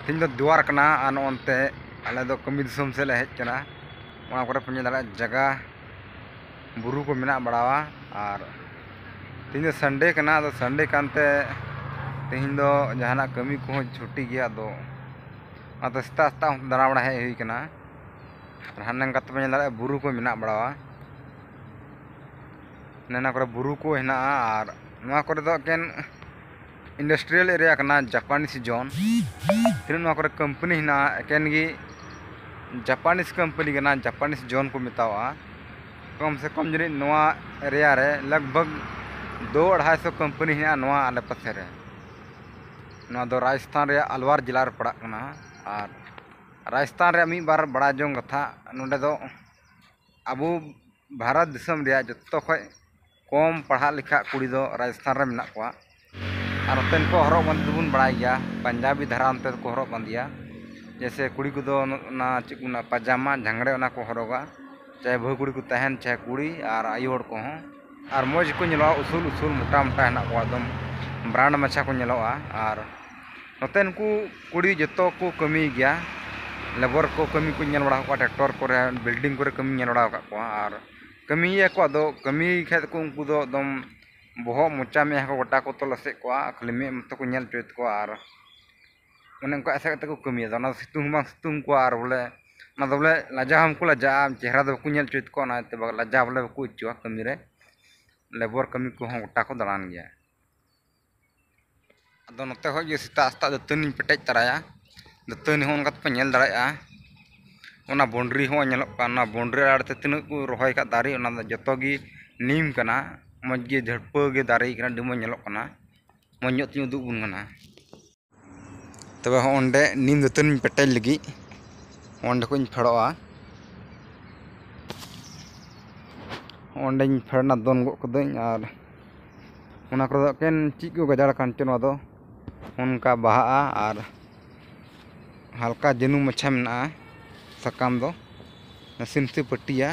तीन दो द्वार कना आन ओनते आले दो कमी दिसम से ले हेज कना वहाँ करे पे दाड़ा जगह बुरु को मेना बड़ावा और तीन दो संडे कना तो संडे कानते तीन दो जहाना कमी को छुट्टी गया दो तो सेता सेता दाड़ा बड़ा हेज हुई कना हाने काते पे दाड़ा बुरु को मेना बड़ावा नेना करे बुरु को हेना और नवा करे दो केन इंडस्ट्रियल एरिया कना जापानीज जोन तीन करे कंपनी हेना एकेन गी जापानीज कंपनी कना जापानीज जोन को मेतावा कम से कम जनी नवा एरिया रे लगभग 2-250 कंपनी हेना नवा आले पासे रे नवा दो राजस्थान रे अलवार जिला रे पड़ा कना और राजस्थान रे मी बार बड़ा जोंग कथा नोडे दो अबो भारत दिसम रे जत्तो खय कम पढ़ा लिखा कुड़ी दो राजस्थान रे मेना कोआ और तेन को हरक बंद बुन बड़ाई गया पंजाबी धरा अंते को हरक बंदिया जैसे कुड़ी को दो ना चिकुना पजामा झंगड़े ओना को हरगा चाहे बहु कुड़ी को तहन चाहे कुड़ी और आयु हड़ को और मौज को नेलो उसूल उसूल मोटा मोटा हेना को एकदम ब्रांड मछा को नेलोआ और नतेन को कुड़ी जतो को कमी गया लेबर को कमी को नेल बड़ा को ट्रैक्टर करे बिल्डिंग करे कमी नेल बड़ा को और कमी को दो कमी खेत को उनको दो एकदम बहुत मोचा में को गोटा को तो लसे को खाली में मत को नेल चोत को और उन को ऐसा को कमी दो ना सितुंग बा सितुंग को और बोले ना तो बोले लाजा हमको लाजा चेहरा दो को नेल चोत को ना ते लाजा बोले को इचुआ कमी रे लेबर कमी को गोटा को दलान गया अदो नते हो जे सिता आस्ता दतनी पेटेज तराया दतनी होन कत पे नेल दराया ओना बाउंड्री हो नेलो काना बाउंड्री आड़ते तिन को रोहय का दारी ओना जतो गी नीम कना मजगे झड़प गे दारी कना डिमो नेलो कना मन्यो ती उदुग बुन कना तबे ओंडे नीम दतनी पेटेज लगी ओंडे को फेड़ोआ ओंडे फेड़ना दोन गो कदኝ और ओना को केन ची को गजाड़ कांचन दो उनका बहा और हल्का जनु मच्छा मेना सकाम दो नसीम से पट्टिया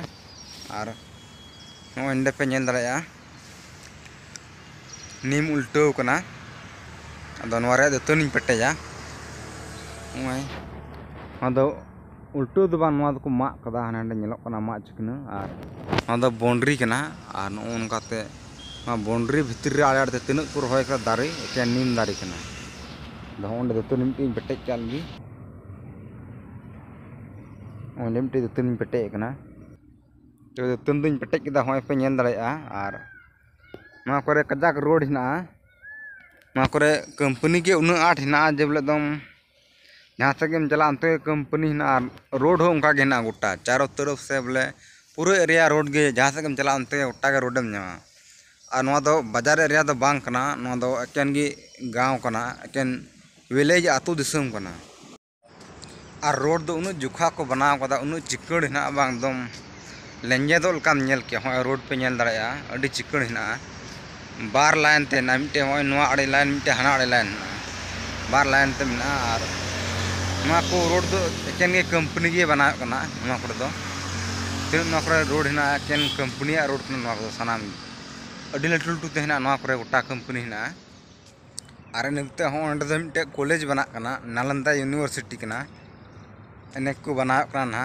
और ओंडे पे नेल दराया नीम उल्टो कना अदो नवारे दतनी पेटेजा ओय अदो उल्टो दो बान नवा को मा कदा हाने नेलो कना मा चिकना और अदो बाउंड्री कना और नोनकाते बाउंड्री भीतर रे आड़े तिन को रोहय का दारी के नीम दारी कना दो ओंडे दतनी मिटिन पेटेज चाल गी ओंडे मिटिन दतनी पेटेज कना तो दतन दुन पेटेज केदा होय पे नेल दराया और ना करे कजाक रोड हिना ना करे कंपनी के उन आठ हिना जब एकदम जहाँ से गेम चला अंते कंपनी हिना रोड हो उनका के हिना गोटा चारों तरफ से बोले पूरे एरिया रोड के जहाँ से गेम चला अंते गोटा के रोड में जामा और नवा दो बाजार एरिया दो बांग कना नवा दो एकेन गी गांव कना एकेन विलेज आतु दिसम कना और रोड दो उन जुखा को बनाव कदा उन चिकड़ हिना बांग दम लेंजे दो लकाम नेल के हो रोड पे नेल दराया अडी चिकड़ हिना बार लाइन ते ना मिटे होय नवा अड़े लाइन मिटे हाना अड़े लाइन बार लाइन ते मिना और नवा को रोड दो एकेन गे कंपनी गे बनाव कना नवा को दो तिन नवा को रोड हिना एकेन कंपनी आ रोड कना नवा को सनाम अडी लटु लटु ते हिना नवा को गोटा कंपनी हिना और निते हो अंडे दो मिटे कॉलेज बना कना नालंदा यूनिवर्सिटी कना एने को बनाव कना ना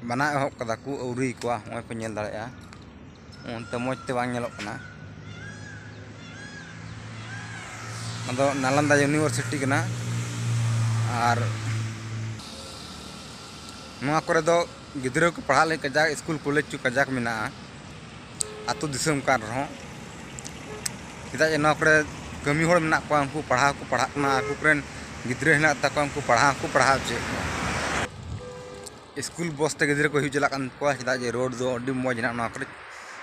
बना हो कदा को औरी को होय पे नेल दराया उनते मोजते बांग नेलो कना अदो नालंदा यूनिवर्सिटी कना और नवा करे दो गिद्रा को पढ़ा ले कजाक स्कूल कॉलेज चु कजाक मेना आतु दिसम कान रहो किदा जे नवा करे कमी होड़ मेना को उनको पढ़ा ना आकु करेन गिद्रा हिना ता को उनको पढ़ा जे स्कूल बस ते गिद्रा को हि चला कान को किदा जे रोड दो अडी मौज ना नवा करे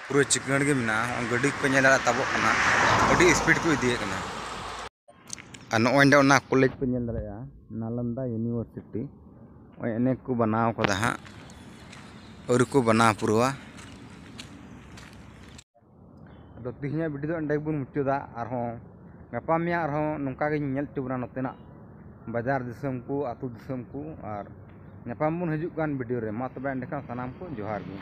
पूरा चिकन गे मेना गाड़ी पे नेला ताबो कना अडी स्पीड को इदी कना और नोंडे ओना कॉलेज पे नेल दराया नालंदा यूनिवर्सिटी ओय एने को बनाव कदा हा और को बना पुरवा अदो तिहिया वीडियो अंडे बुन मुचुदा आरो गपा मिया आरो नोंका गे नेल चुबना नतेना बाजार दिसम को आतु दिसम को और नेपाम बुन हजू कान वीडियो रे मा तबे अंडे का सनाम को जोहार गे।